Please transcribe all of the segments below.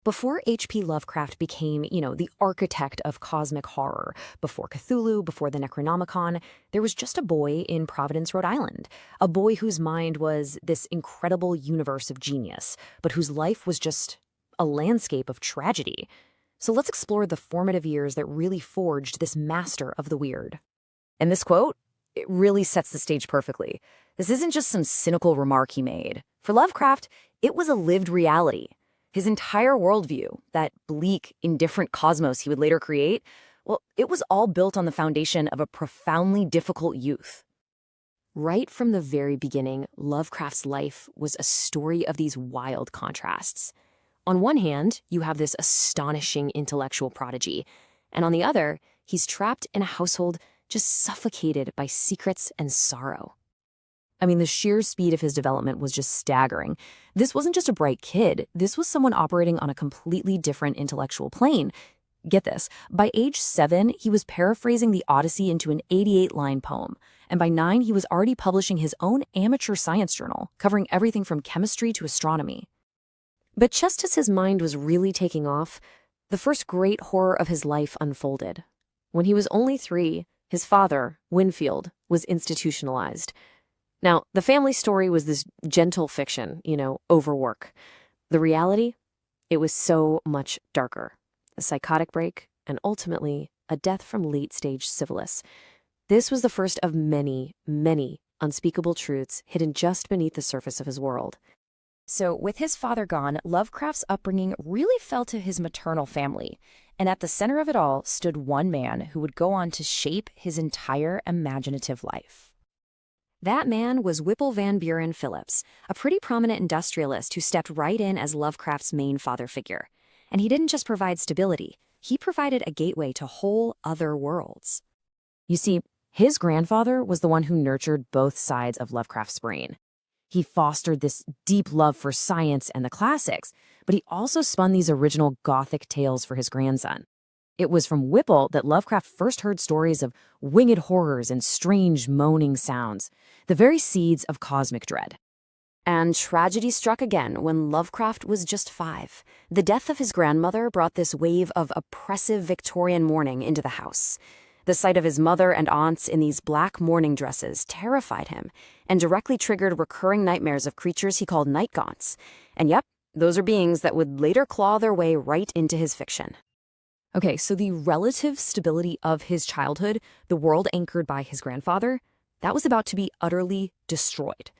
Before H.P. Lovecraft became, the architect of cosmic horror, before Cthulhu, before the Necronomicon, there was just a boy in Providence, Rhode Island. A boy whose mind was this incredible universe of genius, but whose life was just a landscape of tragedy. So let's explore the formative years that really forged this master of the weird. And this quote, it really sets the stage perfectly. This isn't just some cynical remark he made. For Lovecraft, it was a lived reality. His entire worldview, that bleak, indifferent cosmos he would later create, well, it was all built on the foundation of a profoundly difficult youth. Right from the very beginning, Lovecraft's life was a story of these wild contrasts. On one hand, you have this astonishing intellectual prodigy, and on the other, he's trapped in a household just suffocated by secrets and sorrow. I mean, the sheer speed of his development was just staggering. This wasn't just a bright kid. This was someone operating on a completely different intellectual plane. Get this, by age 7, he was paraphrasing the Odyssey into an 88-line poem. And by 9, he was already publishing his own amateur science journal, covering everything from chemistry to astronomy. But just as his mind was really taking off, the first great horror of his life unfolded. When he was only 3, his father, Winfield, was institutionalized. Now, the family story was this gentle fiction, overwork. The reality? It was so much darker. A psychotic break, and ultimately, a death from late-stage syphilis. This was the first of many, many unspeakable truths hidden just beneath the surface of his world. So, with his father gone, Lovecraft's upbringing really fell to his maternal family. And at the center of it all stood one man who would go on to shape his entire imaginative life. That man was Whipple Van Buren Phillips, a pretty prominent industrialist who stepped right in as Lovecraft's main father figure. And he didn't just provide stability, he provided a gateway to whole other worlds. You see, his grandfather was the one who nurtured both sides of Lovecraft's brain. He fostered this deep love for science and the classics, but he also spun these original Gothic tales for his grandson. It was from Whipple that Lovecraft first heard stories of winged horrors and strange moaning sounds, the very seeds of cosmic dread. And tragedy struck again when Lovecraft was just 5. The death of his grandmother brought this wave of oppressive Victorian mourning into the house. The sight of his mother and aunts in these black mourning dresses terrified him and directly triggered recurring nightmares of creatures he called Night-gaunts. And yep, those are beings that would later claw their way right into his fiction. Okay, so the relative stability of his childhood, the world anchored by his grandfather, that was about to be utterly destroyed.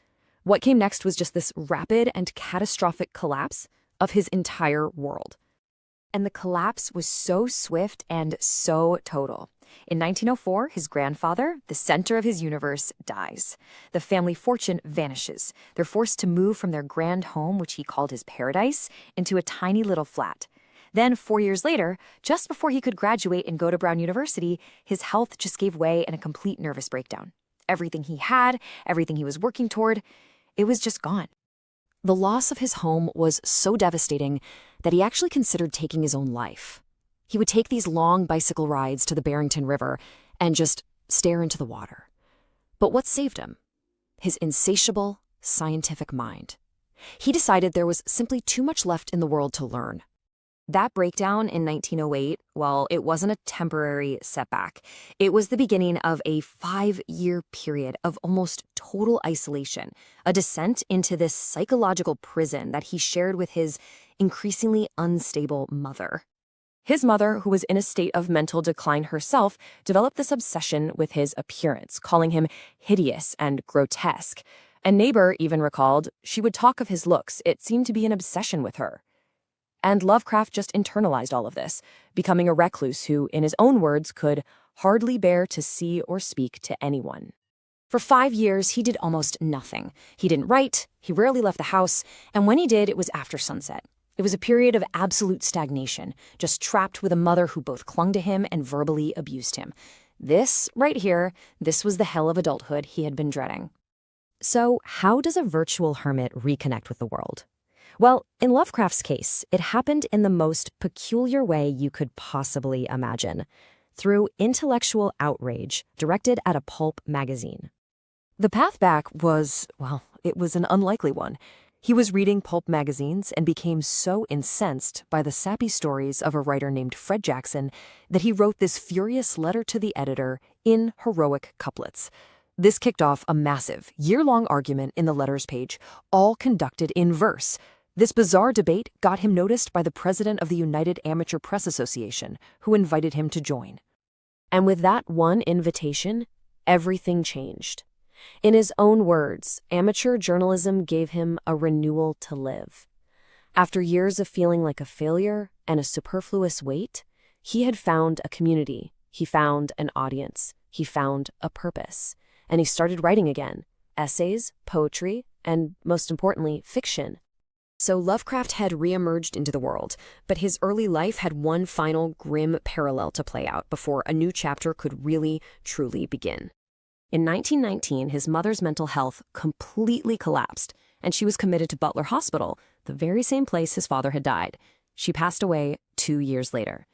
What came next was just this rapid and catastrophic collapse of his entire world. And the collapse was so swift and so total. In 1904, his grandfather, the center of his universe, dies. The family fortune vanishes. They're forced to move from their grand home, which he called his paradise, into a tiny little flat. Then, 4 years later, just before he could graduate and go to Brown University, his health just gave way in a complete nervous breakdown. Everything he had, everything he was working toward, it was just gone. The loss of his home was so devastating that he actually considered taking his own life. He would take these long bicycle rides to the Barrington River and just stare into the water. But what saved him? His insatiable, scientific mind. He decided there was simply too much left in the world to learn. That breakdown in 1908, well, it wasn't a temporary setback. It was the beginning of a 5-year period of almost total isolation, a descent into this psychological prison that he shared with his increasingly unstable mother. His mother, who was in a state of mental decline herself, developed this obsession with his appearance, calling him hideous and grotesque. A neighbor even recalled she would talk of his looks. It seemed to be an obsession with her. And Lovecraft just internalized all of this, becoming a recluse who, in his own words, could hardly bear to see or speak to anyone. For 5 years, he did almost nothing. He didn't write, he rarely left the house, and when he did, it was after sunset. It was a period of absolute stagnation, just trapped with a mother who both clung to him and verbally abused him. This, right here, this was the hell of adulthood he had been dreading. So, how does a virtual hermit reconnect with the world? Well, in Lovecraft's case, it happened in the most peculiar way you could possibly imagine, through intellectual outrage directed at a pulp magazine. The path back was, well, it was an unlikely one. He was reading pulp magazines and became so incensed by the sappy stories of a writer named Fred Jackson that he wrote this furious letter to the editor in heroic couplets. This kicked off a massive, year-long argument in the letters page, all conducted in verse. This bizarre debate got him noticed by the president of the United Amateur Press Association, who invited him to join. And with that one invitation, everything changed. In his own words, amateur journalism gave him a renewal to live. After years of feeling like a failure and a superfluous weight, he had found a community, he found an audience, he found a purpose, and he started writing again, essays, poetry, and, most importantly, fiction. So Lovecraft had reemerged into the world, but his early life had one final grim parallel to play out before a new chapter could really, truly begin. In 1919, his mother's mental health completely collapsed, and she was committed to Butler Hospital, the very same place his father had died. She passed away 2 years later.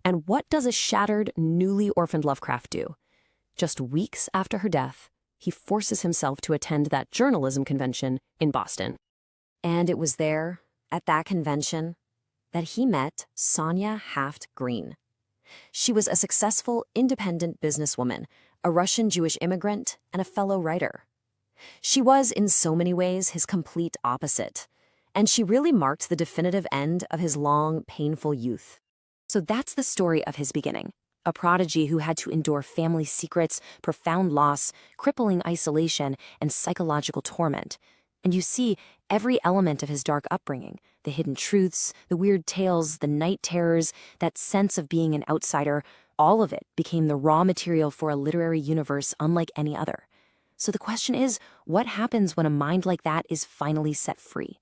And what does a shattered, newly orphaned Lovecraft do? Just weeks after her death, he forces himself to attend that journalism convention in Boston. And it was there, at that convention, that he met Sonia Haft-Green. She was a successful, independent businesswoman, a Russian Jewish immigrant, and a fellow writer. She was, in so many ways, his complete opposite, and she really marked the definitive end of his long, painful youth. So that's the story of his beginning, a prodigy who had to endure family secrets, profound loss, crippling isolation, and psychological torment. And you see every element of his dark upbringing, the hidden truths, the weird tales, the night terrors, that sense of being an outsider, all of it became the raw material for a literary universe unlike any other. So the question is, what happens when a mind like that is finally set free?